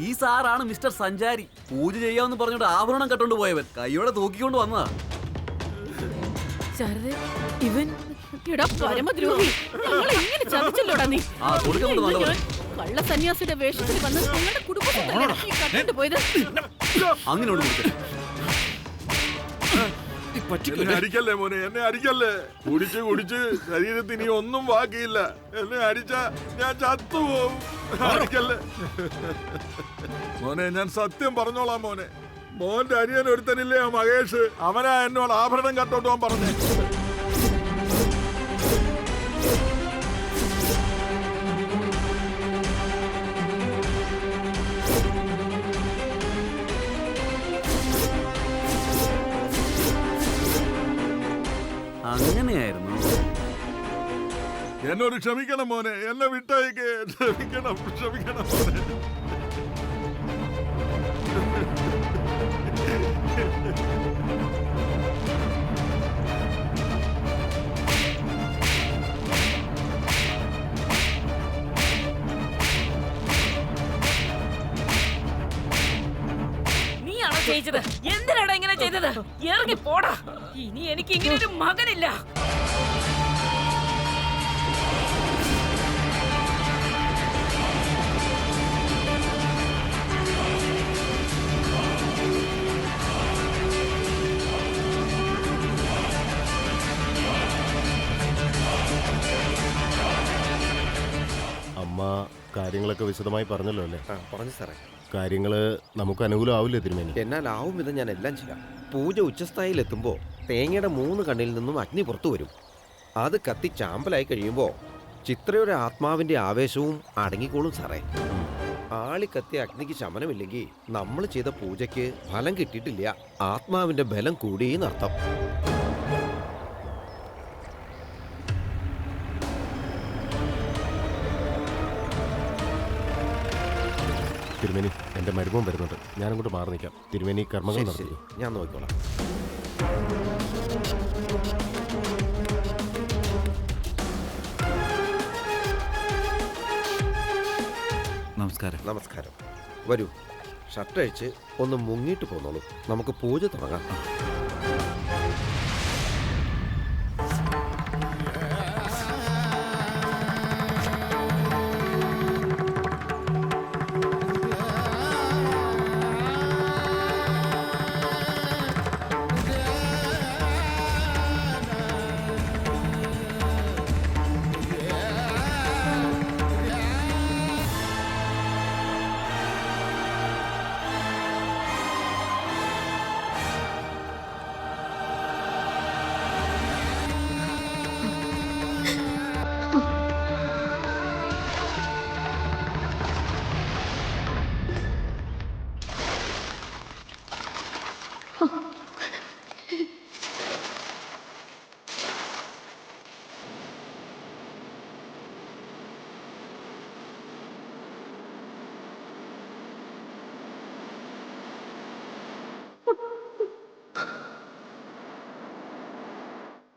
ഈ സാറാണ് മിസ്റ്റർ സഞ്ചാരി. പൂജ ചെയ്യാമെന്ന് പറഞ്ഞോണ്ട് ആഭരണം കെട്ടോണ്ട് പോയവൻ കൈയോടെ തൂക്കിക്കൊണ്ട് വന്നതാ. ഇവൻ പരമദ്രോഹി, ഞങ്ങളെ ഇങ്ങനെ ചതിച്ചല്ലോടാ നീ. കള്ള സന്യാസിയുടെ വേഷത്തിൽ വന്ന് നിങ്ങളുടെ കുടുംബത്തെ പോയത്. അങ്ങനെ അടിക്കല്ലേ മോനെ, എന്നെ അടിക്കല്ലേ. കുടിച്ച് കുടിച്ച് ശരീരത്തിന് ഒന്നും ബാക്കിയില്ല. എന്നെ അടിച്ച ഞാൻ ചത്തുപോകും. അടിക്കല്ലേ മോനെ, ഞാൻ സത്യം പറഞ്ഞോളാം മോനെ. മോന്റെ അനിയൻ ഒരുത്തനില്ലേ മഹേഷ്, അവനാ എന്നോട് ആഭരണം കട്ടോട്ടോ പറഞ്ഞേ. അങ്ങനെയായിരുന്നു. എന്നോട് ക്ഷമിക്കണം മോനെ, എന്നെ വിട്ടയക്ക്. ക്ഷമിക്കണം മോനെ. നീയാണോ ചെയ്തത്? എന്തിനാണ് ഇങ്ങനെ ചെയ്തത്? ഇറങ്ങി പോടാ. ഇനി എനിക്ക് ഇങ്ങനെ ഒരു മകനില്ല. അമ്മ കാര്യങ്ങളൊക്കെ വിശദമായി പറഞ്ഞല്ലോ അല്ലേ? പറഞ്ഞു സാറേ. കാര്യങ്ങള് നമുക്ക് അനുകൂലമാവില്ലേ തിരുമേനി? എന്നാൽ ആവും വിധം ഞാൻ എല്ലാം ചെയ്യാം. പൂജ ഉച്ചസ്ഥായിലെത്തുമ്പോൾ തേങ്ങയുടെ 3 കണ്ണിൽ നിന്നും അഗ്നി പുറത്തു വരും. അത് കത്തി ചാമ്പലായി കഴിയുമ്പോൾ ചിത്രയുടെ ആത്മാവിന്റെ ആവേശവും അടങ്ങിക്കോളും സാറേ. ആളി കത്തിയ അഗ്നിക്ക് ശമനമില്ലെങ്കിൽ നമ്മൾ ചെയ്ത പൂജയ്ക്ക് ഫലം കിട്ടിയിട്ടില്ല, ആത്മാവിന്റെ ബലം കൂടിയെന്നർത്ഥം. തിരുമേനി, എന്റെ മരുമോൻ വരുന്നുണ്ട്. ഞാനങ്ങോട്ട് മാറി നിൽക്കാം. തിരുമേനി കർമ്മങ്ങൾ നടത്തി. ഞാൻ നോക്കിക്കോളാം. നമസ്കാരം. നമസ്കാരം. വരൂ, ഷർട്ടഴിച്ച് ഒന്ന് മുങ്ങിയിട്ട് പോന്നോളൂ. നമുക്ക് പൂജ തുടങ്ങാം.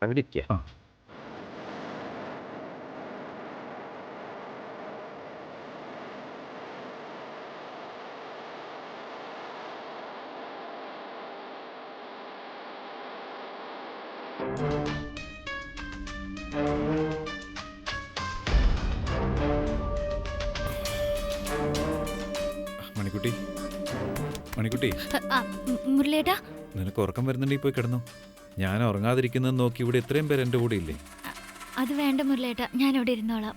അങ്ങനെ ഇരിക്കുക. മണിക്കുട്ടി, മണിക്കുട്ടി, മുരളിയേട്ടാ, നിനക്ക് ഉറക്കം വരുന്നുണ്ടെങ്കിൽ പോയി കിടന്നു. ഞാൻ ഉറങ്ങാതിരിക്കുന്നത് നോക്കി ഇവിടെ ഇത്രയും പേര് എൻ്റെ കൂടെ ഇല്ലേ? അത് വേണ്ട മുരളിയേട്ടാ, ഞാൻ ഇവിടെ ഇരുന്നോളാം.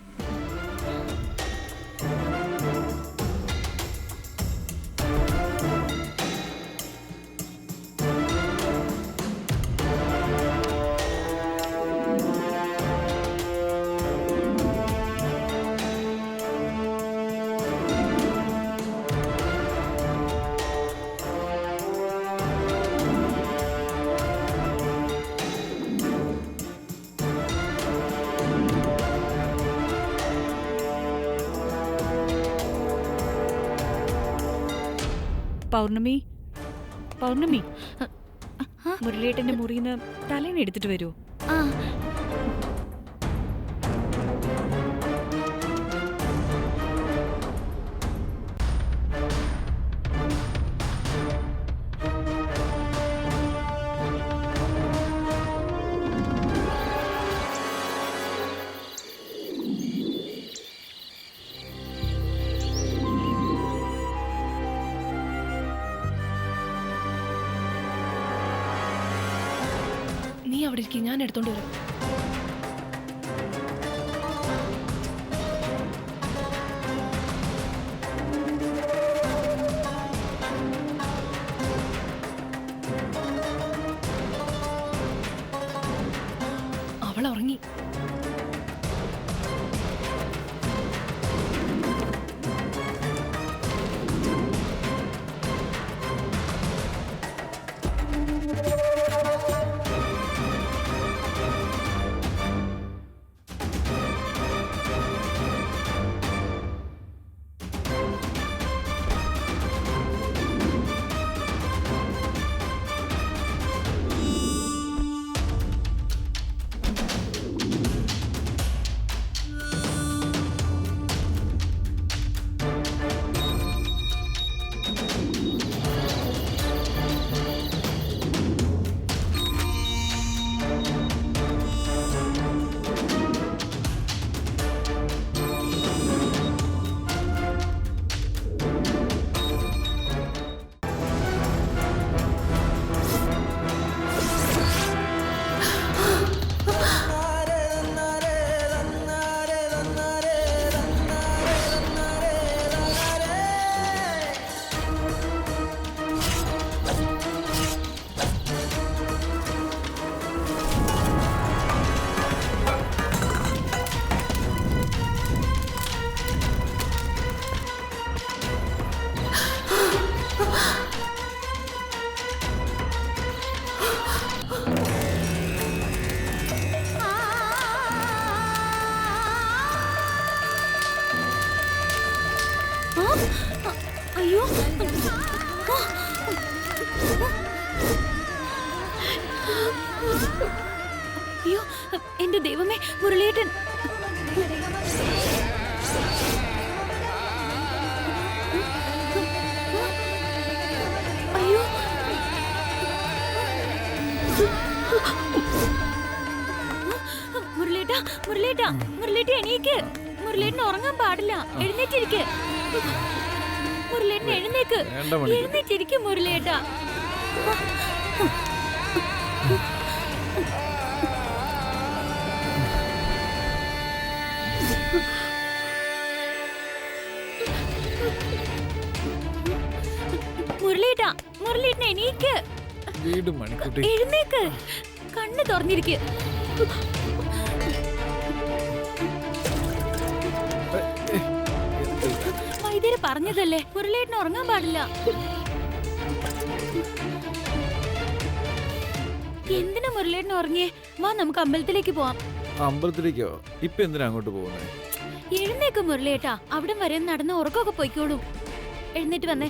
പൗർണമി, പൗർണമി, മുരളിയേട്ടന്റെ മുറിന്ന് തലേന്ന് എടുത്തിട്ട് വരൂ. ആ, അവിടെ ഇരിക്കും, ഞാൻ എടുത്തോണ്ട് വരാം. അവൾ ഉറങ്ങി. അയ്യോ, അയ്യോ, എന്റെ ദൈവമേ, മുരളിയേട്ടൻ. അയ്യോ, മുരളിയേട്ടാ, മുരളിയേട്ടാ, മുരളിയേട്ട എണീക്ക്. മുരളിയേട്ടൻ ഉറങ്ങാൻ പാടില്ല. എഴുന്നേറ്റിരിക്ക് മുരളിയേട്ടൻ, എഴുന്നേക്ക്. എഴുന്നേറ്റിരിക്കും മുരളിയേട്ടാ. മുരളിയേട്ടാ, മുരളിയേട്ടൻ എണീക്ക്. എഴുന്നേക്ക്. കണ്ണ് തുറന്നിരിക്ക്. വൈദ്യര് പറഞ്ഞതല്ലേ, മുരളിയേട്ടന് ഉറങ്ങാൻ പാടില്ല. എന്തിനാ മുരളിയേട്ടൻ ഉറങ്ങിയേ? വാ, നമുക്ക് അമ്പലത്തിലേക്ക് പോവാം. അമ്പലത്തിലേക്കോ? ഇപ്പൊ എന്തിനാ അങ്ങോട്ട് പോകുന്നത്? എഴുന്നേക്ക് മുരളിയേട്ടാ, അവിടെ വരെ നടന്ന് ഉറക്കമൊക്കെ പോയിക്കോളൂ. എഴുന്നേറ്റ് വന്നേ.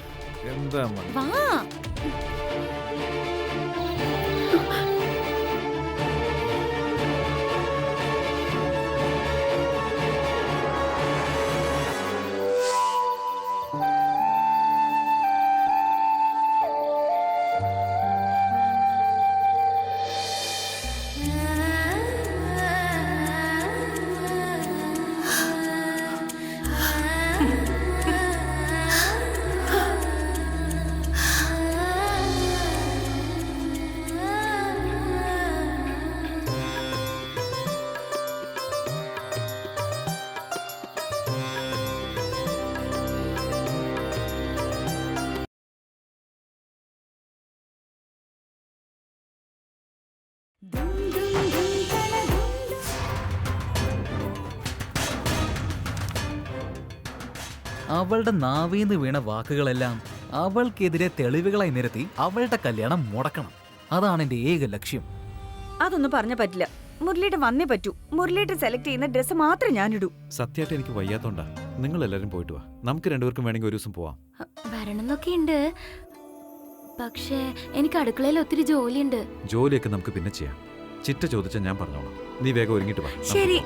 എന്താ വാ. അവളുടെ നാവീന്ന് വീണ വാക്കുകളെല്ലാം അവൾക്കെതിരെ തെളിവുകളായി നിരത്തി അവളുടെ കല്യാണം മുടക്കണം. അതാണ് എന്റെ ഏക ലക്ഷ്യം. അതൊന്നും പറഞ്ഞ പറ്റില്ല. മുരളിയുടെ വന്നേ പറ്റൂ. മുരളിയുടെ സെലക്ട് ചെയ്യുന്ന ഡ്രസ്സ് മാത്രം ഞാൻ ഇടൂ. സത്യമായിട്ട് എനിക്ക് വയ്യാത്തോണ്ടാ. നിങ്ങൾ എല്ലാരും പോയിട്ട് വാ. നമുക്ക് രണ്ടുപേർക്കും വേണമെങ്കിൽ ഒരു ദിവസം പോവാം. വരണമെന്നൊക്കെ ഉണ്ട്, പക്ഷേ എനിക്ക് അടുക്കളയിൽ ഒത്തിരി ജോലിയുണ്ട്. ജോലിയൊക്കെ നമുക്ക് പിന്നെ ചെയ്യാം. ചിറ്റ ചോദിച്ചാൽ ഞാൻ പറഞ്ഞോളാം. നീ വേഗം ഒരുങ്ങിട്ട് വാ. ശരി.